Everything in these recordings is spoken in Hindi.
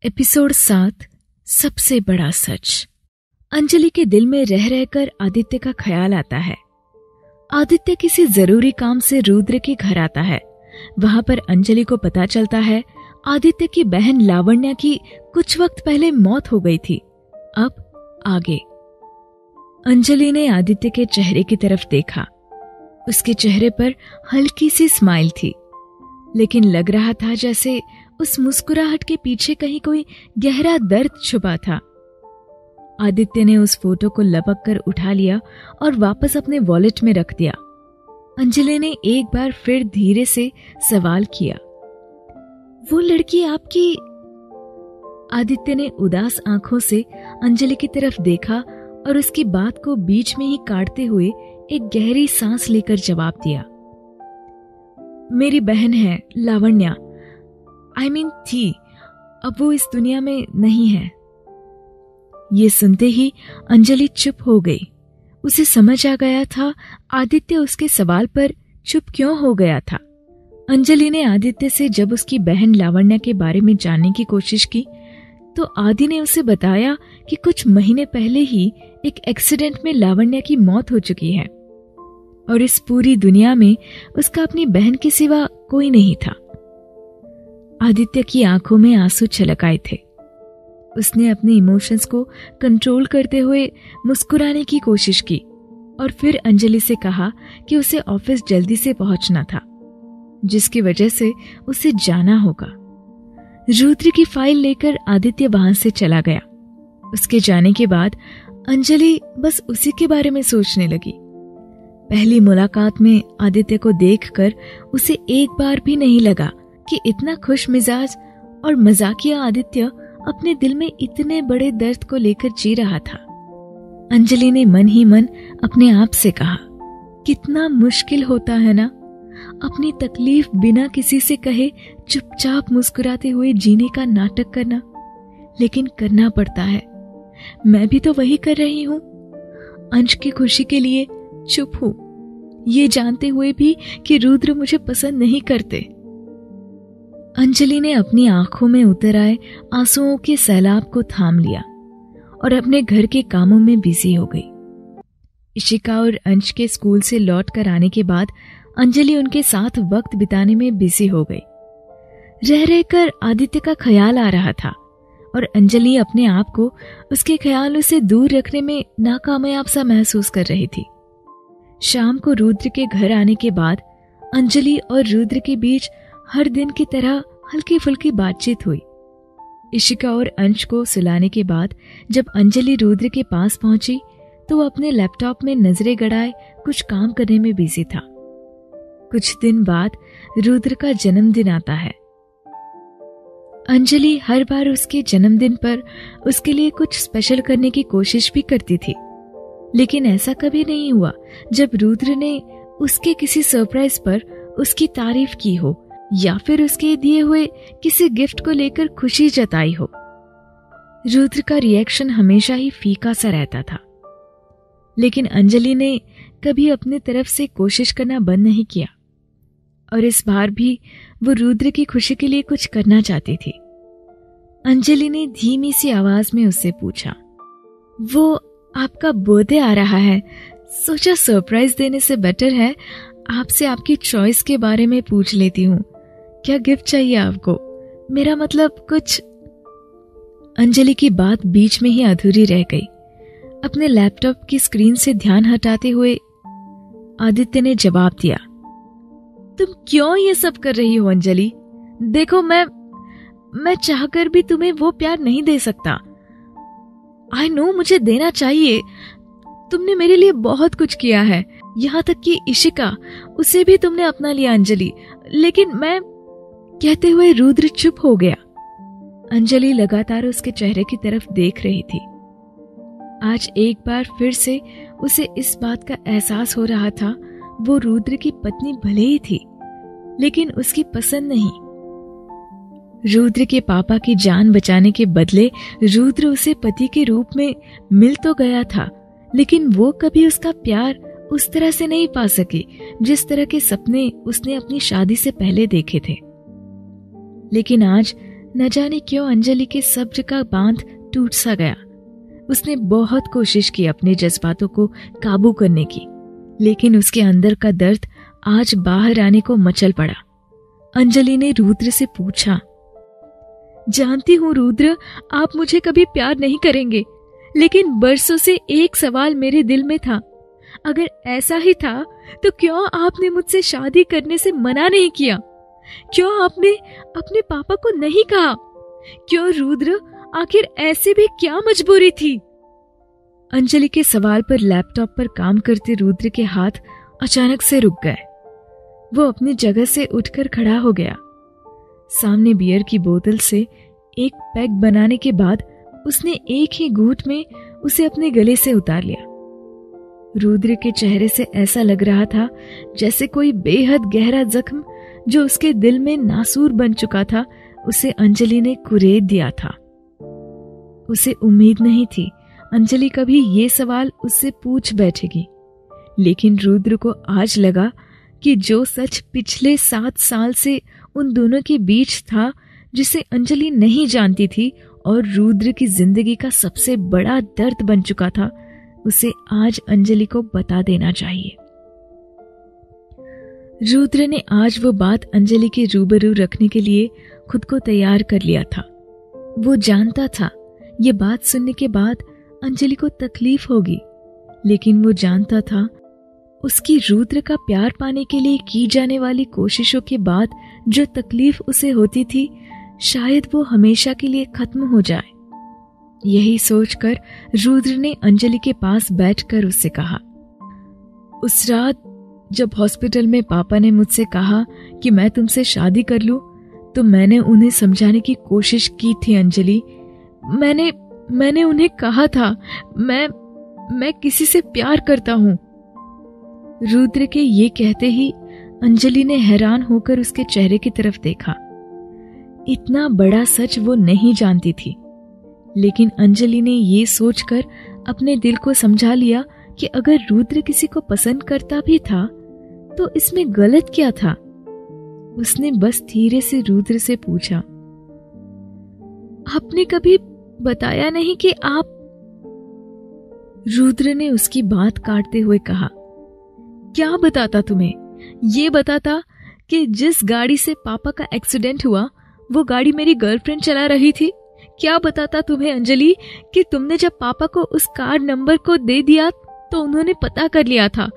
एपिसोड 7 सबसे बड़ा सच। अंजलि के दिल में रह रहकर आदित्य का ख्याल आता है। आदित्य किसी जरूरी काम से रुद्र के घर आता है। वहां पर अंजलि को पता चलता है आदित्य की बहन लावण्या की कुछ वक्त पहले मौत हो गई थी। अब आगे। अंजलि ने आदित्य के चेहरे की तरफ देखा। उसके चेहरे पर हल्की सी स्माइल थी, लेकिन लग रहा था जैसे उस मुस्कुराहट के पीछे कहीं कोई गहरा दर्द छुपा था। आदित्य ने उस फोटो को लपक कर उठा लिया और वापस अपने वॉलेट में रख दिया। अंजलि ने एक बार फिर धीरे से सवाल किया, वो लड़की आपकी? आदित्य ने उदास आंखों से अंजलि की तरफ देखा और उसकी बात को बीच में ही काटते हुए एक गहरी सांस लेकर जवाब दिया, मेरी बहन है लावण्या। थी, अब वो इस दुनिया में नहीं है। ये सुनते ही अंजलि चुप हो गई। उसे समझ आ गया था आदित्य उसके सवाल पर चुप क्यों हो गया था। अंजलि ने आदित्य से जब उसकी बहन लावण्या के बारे में जानने की कोशिश की तो आदि ने उसे बताया कि कुछ महीने पहले ही एक एक्सीडेंट में लावण्या की मौत हो चुकी है और इस पूरी दुनिया में उसका अपनी बहन के सिवा कोई नहीं था। आदित्य की आंखों में आंसू छलक आए थे। उसने अपने इमोशंस को कंट्रोल करते हुए मुस्कुराने की कोशिश की और फिर अंजलि से कहा कि उसे ऑफिस जल्दी से पहुंचना था, जिसकी वजह से उसे जाना होगा। रुद्र की फाइल लेकर आदित्य वहां से चला गया। उसके जाने के बाद अंजलि बस उसी के बारे में सोचने लगी। पहली मुलाकात में आदित्य को देखकर उसे एक बार भी नहीं लगा कि इतना खुश मिजाज और मजाकिया आदित्य अपने दिल में इतने बड़े दर्द को लेकर जी रहा था। अंजलि ने मन ही मन अपने आप से कहा, कितना मुश्किल होता है ना अपनी तकलीफ बिना किसी से कहे चुपचाप मुस्कुराते हुए जीने का नाटक करना, लेकिन करना पड़ता है। मैं भी तो वही कर रही हूँ। अंश की खुशी के लिए चुप हूँ, ये जानते हुए भी कि रुद्र मुझे पसंद नहीं करते। अंजलि ने अपनी आंखों में उतर आए आंसुओं के सैलाब को थाम लिया और अपने घर के कामों में बिजी हो गई। इशिका और अंश के स्कूल से लौट कर आने के बाद अंजलि उनके साथ वक्त बिताने में बिजी हो गई। रह रहकर आदित्य का ख्याल आ रहा था और अंजलि अपने आप को उसके ख्यालों से दूर रखने में नाकामयाब सा महसूस कर रही थी। शाम को रुद्र के घर आने के बाद अंजलि और रुद्र के बीच हर दिन की तरह हल्की फुल्की बातचीत हुई। इशिका और अंश को सुलाने के बाद जब अंजलि रुद्र के पास पहुंची तो वो अपने लैपटॉप में नजरें गड़ाए कुछ काम करने में बिजी था। कुछ दिन बाद रुद्र का जन्मदिन आता है। अंजलि हर बार उसके जन्मदिन पर उसके लिए कुछ स्पेशल करने की कोशिश भी करती थी, लेकिन ऐसा कभी नहीं हुआ जब रुद्र ने उसके किसी सरप्राइज पर उसकी तारीफ की हो या फिर उसके दिए हुए किसी गिफ्ट को लेकर खुशी जताई हो। रुद्र का रिएक्शन हमेशा ही फीका सा रहता था, लेकिन अंजलि ने कभी अपनी तरफ से कोशिश करना बंद नहीं किया और इस बार भी वो रुद्र की खुशी के लिए कुछ करना चाहती थी। अंजलि ने धीमी सी आवाज में उससे पूछा, वो आपका बर्थडे आ रहा है, सोचा सरप्राइज देने से बेटर है आपसे आपकी चॉइस के बारे में पूछ लेती हूँ। क्या गिफ्ट चाहिए आपको? मेरा मतलब कुछ। अंजलि की बात बीच में ही अधूरी रह गई। अपने लैपटॉप की स्क्रीन से ध्यान हटाते हुए आदित्य ने जवाब दिया, तुम क्यों ये सब कर रही हो अंजलि? देखो मैं चाहकर भी तुम्हें वो प्यार नहीं दे सकता। आई नो मुझे देना चाहिए। तुमने मेरे लिए बहुत कुछ किया है, यहाँ तक कि इशिका, उसे भी तुमने अपना लिया अंजलि, लेकिन मैं। कहते हुए रुद्र चुप हो गया। अंजलि लगातार उसके चेहरे की तरफ देख रही थी। आज एक बार फिर से उसे इस बात का एहसास हो रहा था वो रुद्र की पत्नी भले ही थी, लेकिन उसकी पसंद नहीं। रुद्र के पापा की जान बचाने के बदले रुद्र उसे पति के रूप में मिल तो गया था, लेकिन वो कभी उसका प्यार उस तरह से नहीं पा सकी जिस तरह के सपने उसने अपनी शादी से पहले देखे थे। लेकिन आज न जाने क्यों अंजलि के सब्र का बांध टूट सा गया। उसने बहुत कोशिश की अपने जज्बातों को काबू करने की, लेकिन उसके अंदर का दर्द आज बाहर आने को मचल पड़ा। अंजलि ने रुद्र से पूछा, जानती हूँ रुद्र, आप मुझे कभी प्यार नहीं करेंगे, लेकिन बरसों से एक सवाल मेरे दिल में था। अगर ऐसा ही था तो क्यों आपने मुझसे शादी करने से मना नहीं किया? क्यों आपने अपने पापा को नहीं कहा? क्यों रुद्र, आखिर ऐसे भी क्या मजबूरी थी? अंजलि के सवाल पर लैपटॉप पर काम करते रुद्र के हाथ अचानक से रुक गए। वो अपनी जगह से उठकर खड़ा हो गया। सामने बियर की बोतल से एक पैक बनाने के बाद उसने एक ही घूंट में उसे अपने गले से उतार लिया। रुद्र के चेहरे से ऐसा लग रहा था जैसे कोई बेहद गहरा जख्म जो उसके दिल में नासूर बन चुका था, उसे अंजलि ने कुरेद दिया था। उसे उम्मीद नहीं थी अंजलि कभी ये सवाल उससे पूछ बैठेगी, लेकिन रुद्र को आज लगा कि जो सच पिछले 7 साल से उन दोनों के बीच था, जिसे अंजलि नहीं जानती थी और रुद्र की जिंदगी का सबसे बड़ा दर्द बन चुका था, उसे आज अंजलि को बता देना चाहिए। रुद्र ने आज वो बात अंजलि के रूबरू रखने के लिए खुद को तैयार कर लिया था। वो जानता था ये बात सुनने के बाद अंजलि को तकलीफ होगी, लेकिन वो जानता था उसकी रुद्र का प्यार पाने के लिए की जाने वाली कोशिशों के बाद जो तकलीफ उसे होती थी, शायद वो हमेशा के लिए खत्म हो जाए। यही सोचकर रुद्र ने अंजलि के पास बैठकर उससे कहा, उस रात जब हॉस्पिटल में पापा ने मुझसे कहा कि मैं तुमसे शादी कर लूं, तो मैंने उन्हें समझाने की कोशिश की थी अंजलि। मैंने उन्हें कहा था मैं किसी से प्यार करता हूं। रुद्र के ये कहते ही अंजलि ने हैरान होकर उसके चेहरे की तरफ देखा। इतना बड़ा सच वो नहीं जानती थी, लेकिन अंजलि ने ये सोचकर अपने दिल को समझा लिया कि अगर रुद्र किसी को पसंद करता भी था तो इसमें गलत क्या था। उसने बस धीरे से रुद्र से पूछा, आपने कभी बताया नहीं कि आप? रुद्र ने उसकी बात काटते हुए कहा, क्या बताता तुम्हें? ये बताता कि जिस गाड़ी से पापा का एक्सीडेंट हुआ वो गाड़ी मेरी गर्लफ्रेंड चला रही थी। क्या बताता तुम्हें अंजलि कि तुमने जब पापा को उस कार नंबर को दे दिया तो उन्होंने पता कर लिया था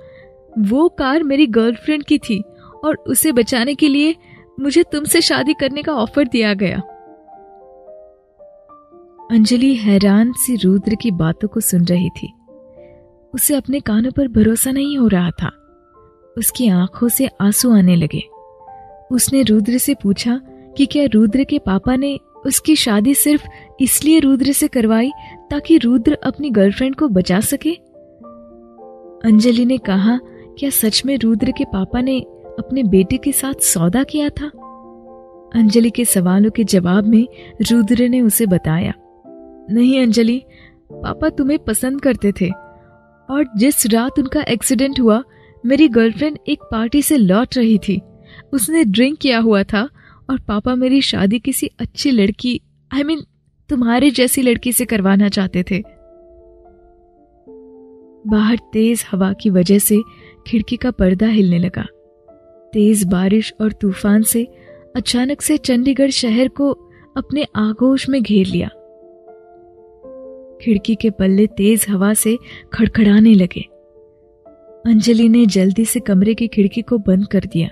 वो कार मेरी गर्लफ्रेंड की थी और उसे बचाने के लिए मुझे तुमसे शादी करने का ऑफर दिया गया। अंजलि हैरान सी रुद्र की बातों को सुन रही थी। उसे अपने कानों पर भरोसा नहीं हो रहा था। उसकी आंखों से आंसू आने लगे। उसने रुद्र से पूछा कि क्या रुद्र के पापा ने उसकी शादी सिर्फ इसलिए रुद्र से करवाई ताकि रुद्र अपनी गर्लफ्रेंड को बचा सके? अंजलि ने कहा, क्या सच में रुद्र के पापा ने अपने बेटे के साथ सौदा किया था? अंजलि के सवालों के जवाब में रुद्र ने उसे बताया, नहीं अंजलि, पापा तुम्हें पसंद करते थे और जिस रात उनका एक्सीडेंट हुआ मेरी गर्लफ्रेंड एक पार्टी से लौट रही थी। उसने ड्रिंक किया हुआ था और पापा मेरी शादी किसी अच्छी लड़की, तुम्हारे जैसी लड़की से करवाना चाहते थे। बाहर तेज हवा की वजह से खिड़की का पर्दा हिलने लगा। तेज बारिश और तूफान से अचानक से चंडीगढ़ शहर को अपने आगोश में घेर लिया। खिड़की के पल्ले तेज हवा से खड़खड़ाने लगे। अंजलि ने जल्दी से कमरे की खिड़की को बंद कर दिया,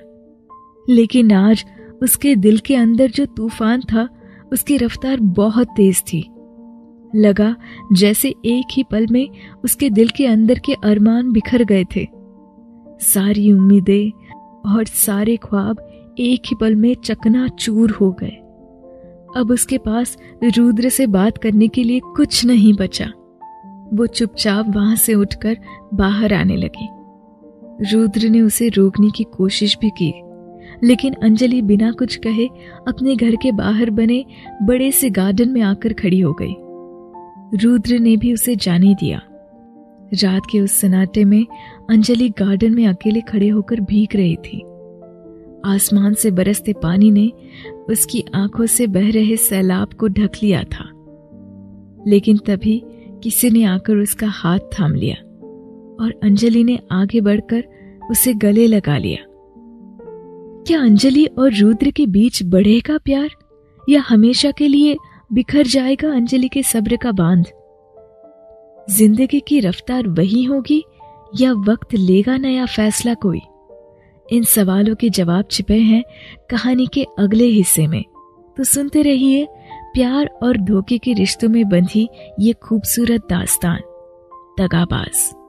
लेकिन आज उसके दिल के अंदर जो तूफान था उसकी रफ्तार बहुत तेज थी। लगा जैसे एक ही पल में उसके दिल के अंदर के अरमान बिखर गए थे। सारी उम्मीदें और सारे ख्वाब एक ही पल में चकनाचूर हो गए। अब उसके पास रुद्र से बात करने के लिए कुछ नहीं बचा। वो चुपचाप वहां से उठकर बाहर आने लगी। रुद्र ने उसे रोकने की कोशिश भी की, लेकिन अंजलि बिना कुछ कहे अपने घर के बाहर बने बड़े से गार्डन में आकर खड़ी हो गई। रुद्र ने भी उसे जाने दिया। रात के उस सन्नाटे में अंजलि गार्डन में अकेले खड़े होकर भीग रही थी। आसमान से बरसते पानी ने उसकी आंखों से बह रहे सैलाब को ढक लिया था। लेकिन तभी किसी ने आकर उसका हाथ थाम लिया और अंजलि ने आगे बढ़कर उसे गले लगा लिया। क्या अंजलि और रुद्र के बीच बढ़ेगा प्यार, या हमेशा के लिए बिखर जाएगा अंजलि के सब्र का बांध? जिंदगी की रफ्तार वही होगी या वक्त लेगा नया फैसला कोई? इन सवालों के जवाब छिपे हैं कहानी के अगले हिस्से में। तो सुनते रहिए प्यार और धोखे के रिश्तों में बंधी ये खूबसूरत दास्तान, दगाबाज।